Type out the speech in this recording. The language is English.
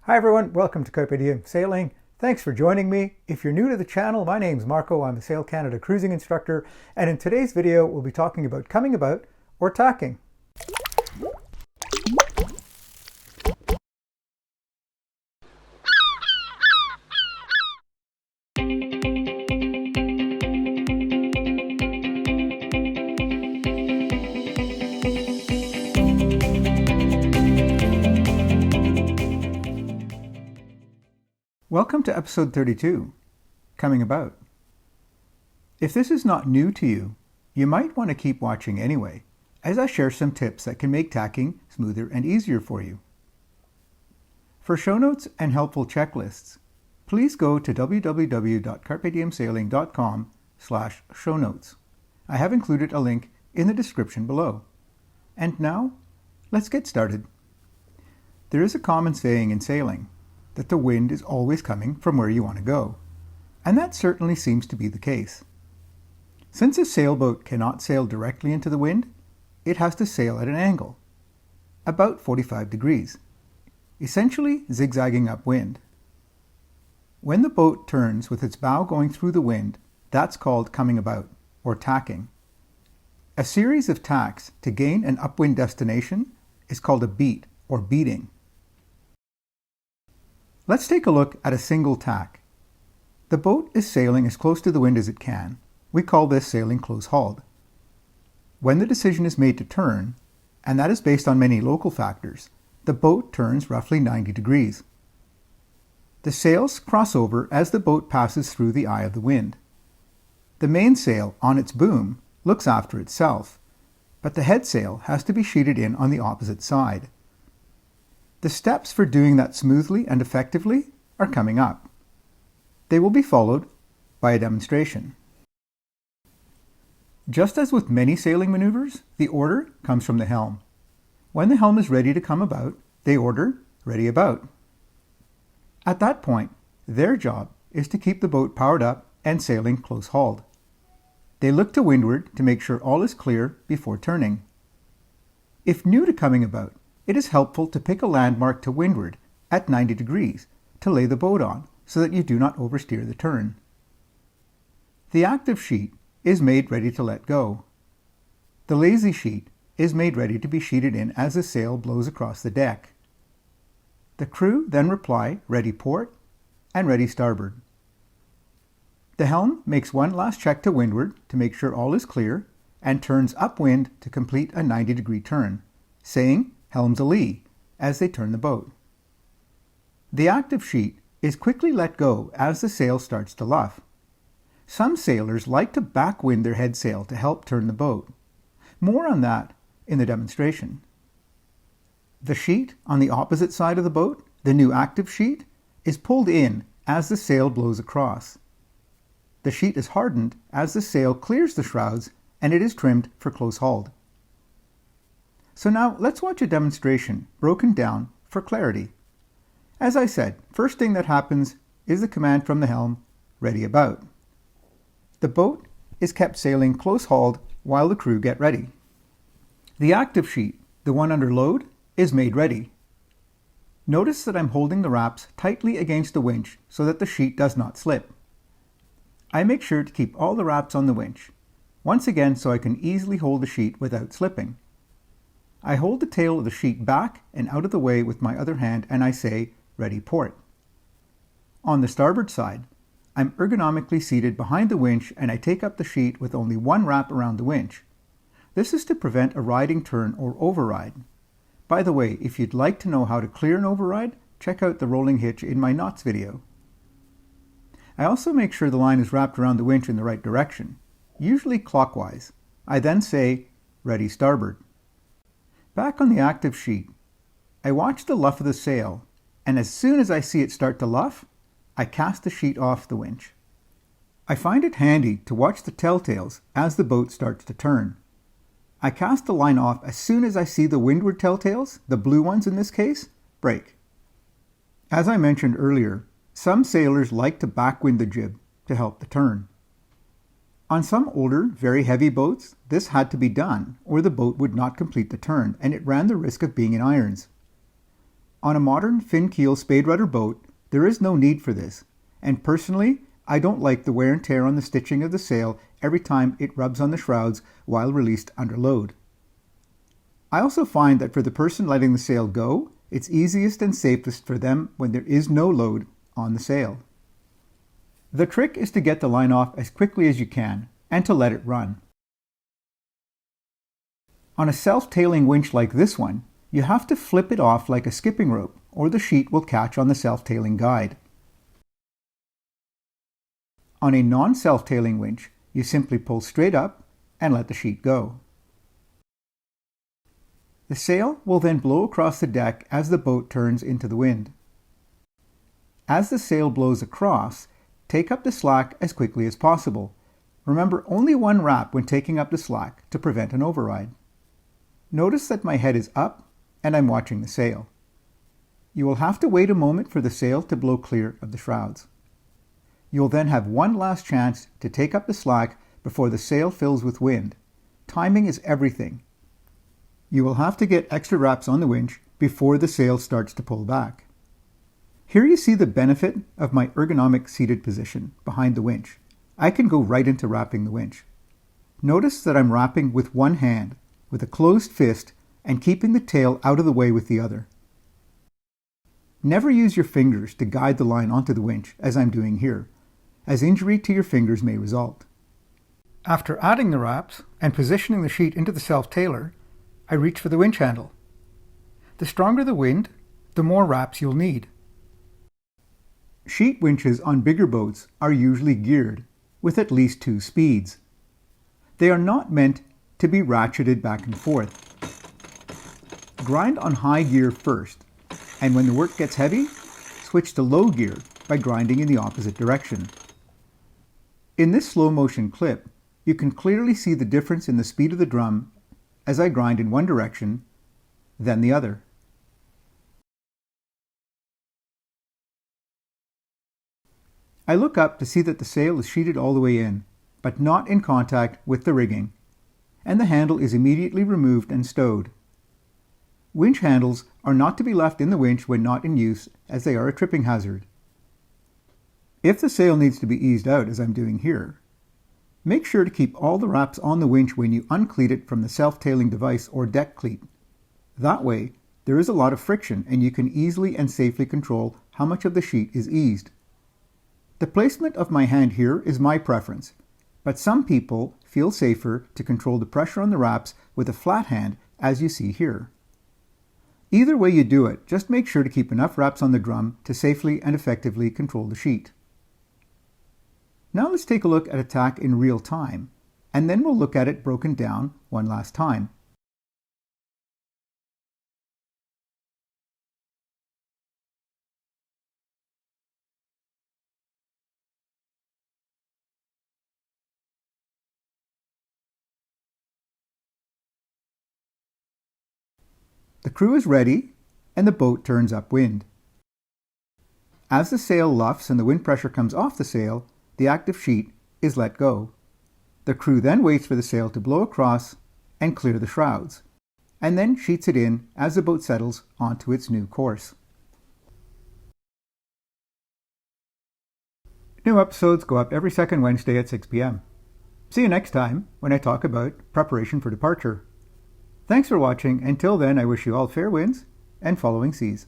Hi everyone, welcome to Carpe Diem Sailing. Thanks for joining me. If you're new to the channel, my name's Marco. I'm a Sail Canada cruising instructor, and in today's video we'll be talking about coming about or tacking. Welcome to episode 32, Coming About. If this is not new to you, you might want to keep watching anyway, as I share some tips that can make tacking smoother and easier for you. For show notes and helpful checklists, please go to www.carpediemsailing.com/shownotes. I have included a link in the description below. And now, let's get started. There is a common saying in sailing that the wind is always coming from where you want to go, and that certainly seems to be the case. Since a sailboat cannot sail directly into the wind, it has to sail at an angle, about 45 degrees, essentially zigzagging upwind. When the boat turns with its bow going through the wind, that's called coming about, or tacking. A series of tacks to gain an upwind destination is called a beat, or beating. Let's take a look at a single tack. The boat is sailing as close to the wind as it can. We call this sailing close-hauled. When the decision is made to turn, and that is based on many local factors, the boat turns roughly 90 degrees. The sails cross over as the boat passes through the eye of the wind. The mainsail on its boom looks after itself, but the headsail has to be sheeted in on the opposite side. The steps for doing that smoothly and effectively are coming up. They will be followed by a demonstration. Just as with many sailing maneuvers, the order comes from the helm. When the helm is ready to come about, they order ready about. At that point, their job is to keep the boat powered up and sailing close-hauled. They look to windward to make sure all is clear before turning. If new to coming about, it is helpful to pick a landmark to windward at 90 degrees to lay the boat on so that you do not oversteer the turn. The active sheet is made ready to let go. The lazy sheet is made ready to be sheeted in as the sail blows across the deck. The crew then reply ready port and ready starboard. The helm makes one last check to windward to make sure all is clear and turns upwind to complete a 90-degree turn, saying helm's a-lee as they turn the boat. The active sheet is quickly let go as the sail starts to luff. Some sailors like to backwind their headsail to help turn the boat. More on that in the demonstration. The sheet on the opposite side of the boat, the new active sheet, is pulled in as the sail blows across. The sheet is hardened as the sail clears the shrouds and it is trimmed for close-hauled. So now let's watch a demonstration broken down for clarity. As I said, first thing that happens is the command from the helm, ready about. The boat is kept sailing close-hauled while the crew get ready. The active sheet, the one under load, is made ready. Notice that I'm holding the wraps tightly against the winch so that the sheet does not slip. I make sure to keep all the wraps on the winch, once again so I can easily hold the sheet without slipping. I hold the tail of the sheet back and out of the way with my other hand and I say, ready port. On the starboard side, I'm ergonomically seated behind the winch and I take up the sheet with only one wrap around the winch. This is to prevent a riding turn or override. By the way, if you'd like to know how to clear an override, check out the rolling hitch in my knots video. I also make sure the line is wrapped around the winch in the right direction, usually clockwise. I then say, ready starboard. Back on the active sheet, I watch the luff of the sail, and as soon as I see it start to luff, I cast the sheet off the winch. I find it handy to watch the telltales as the boat starts to turn. I cast the line off as soon as I see the windward telltales, the blue ones in this case, break. As I mentioned earlier, some sailors like to backwind the jib to help the turn. On some older, very heavy boats, this had to be done, or the boat would not complete the turn, and it ran the risk of being in irons. On a modern fin-keel spade rudder boat, there is no need for this, and personally, I don't like the wear and tear on the stitching of the sail every time it rubs on the shrouds while released under load. I also find that for the person letting the sail go, it's easiest and safest for them when there is no load on the sail. The trick is to get the line off as quickly as you can and to let it run. On a self-tailing winch like this one, you have to flip it off like a skipping rope or the sheet will catch on the self-tailing guide. On a non-self-tailing winch, you simply pull straight up and let the sheet go. The sail will then blow across the deck as the boat turns into the wind. As the sail blows across, take up the slack as quickly as possible. Remember, only one wrap when taking up the slack to prevent an override. Notice that my head is up and I'm watching the sail. You will have to wait a moment for the sail to blow clear of the shrouds. You'll then have one last chance to take up the slack before the sail fills with wind. Timing is everything. You will have to get extra wraps on the winch before the sail starts to pull back. Here you see the benefit of my ergonomic seated position behind the winch. I can go right into wrapping the winch. Notice that I'm wrapping with one hand, with a closed fist, and keeping the tail out of the way with the other. Never use your fingers to guide the line onto the winch, as I'm doing here, as injury to your fingers may result. After adding the wraps and positioning the sheet into the self-tailer, I reach for the winch handle. The stronger the wind, the more wraps you'll need. Sheet winches on bigger boats are usually geared with at least 2 speeds. They are not meant to be ratcheted back and forth. Grind on high gear first, and when the work gets heavy, switch to low gear by grinding in the opposite direction. In this slow motion clip, you can clearly see the difference in the speed of the drum as I grind in one direction, then the other. I look up to see that the sail is sheeted all the way in, but not in contact with the rigging, and the handle is immediately removed and stowed. Winch handles are not to be left in the winch when not in use, as they are a tripping hazard. If the sail needs to be eased out, as I'm doing here, make sure to keep all the wraps on the winch when you uncleat it from the self-tailing device or deck cleat. That way, there is a lot of friction and you can easily and safely control how much of the sheet is eased. The placement of my hand here is my preference, but some people feel safer to control the pressure on the wraps with a flat hand, as you see here. Either way you do it, just make sure to keep enough wraps on the drum to safely and effectively control the sheet. Now let's take a look at a tack in real time, and then we'll look at it broken down one last time. The crew is ready, and the boat turns upwind. As the sail luffs and the wind pressure comes off the sail, the active sheet is let go. The crew then waits for the sail to blow across and clear the shrouds, and then sheets it in as the boat settles onto its new course. New episodes go up every second Wednesday at 6 p.m. See you next time when I talk about preparation for departure. Thanks for watching. Until then, I wish you all fair winds and following seas.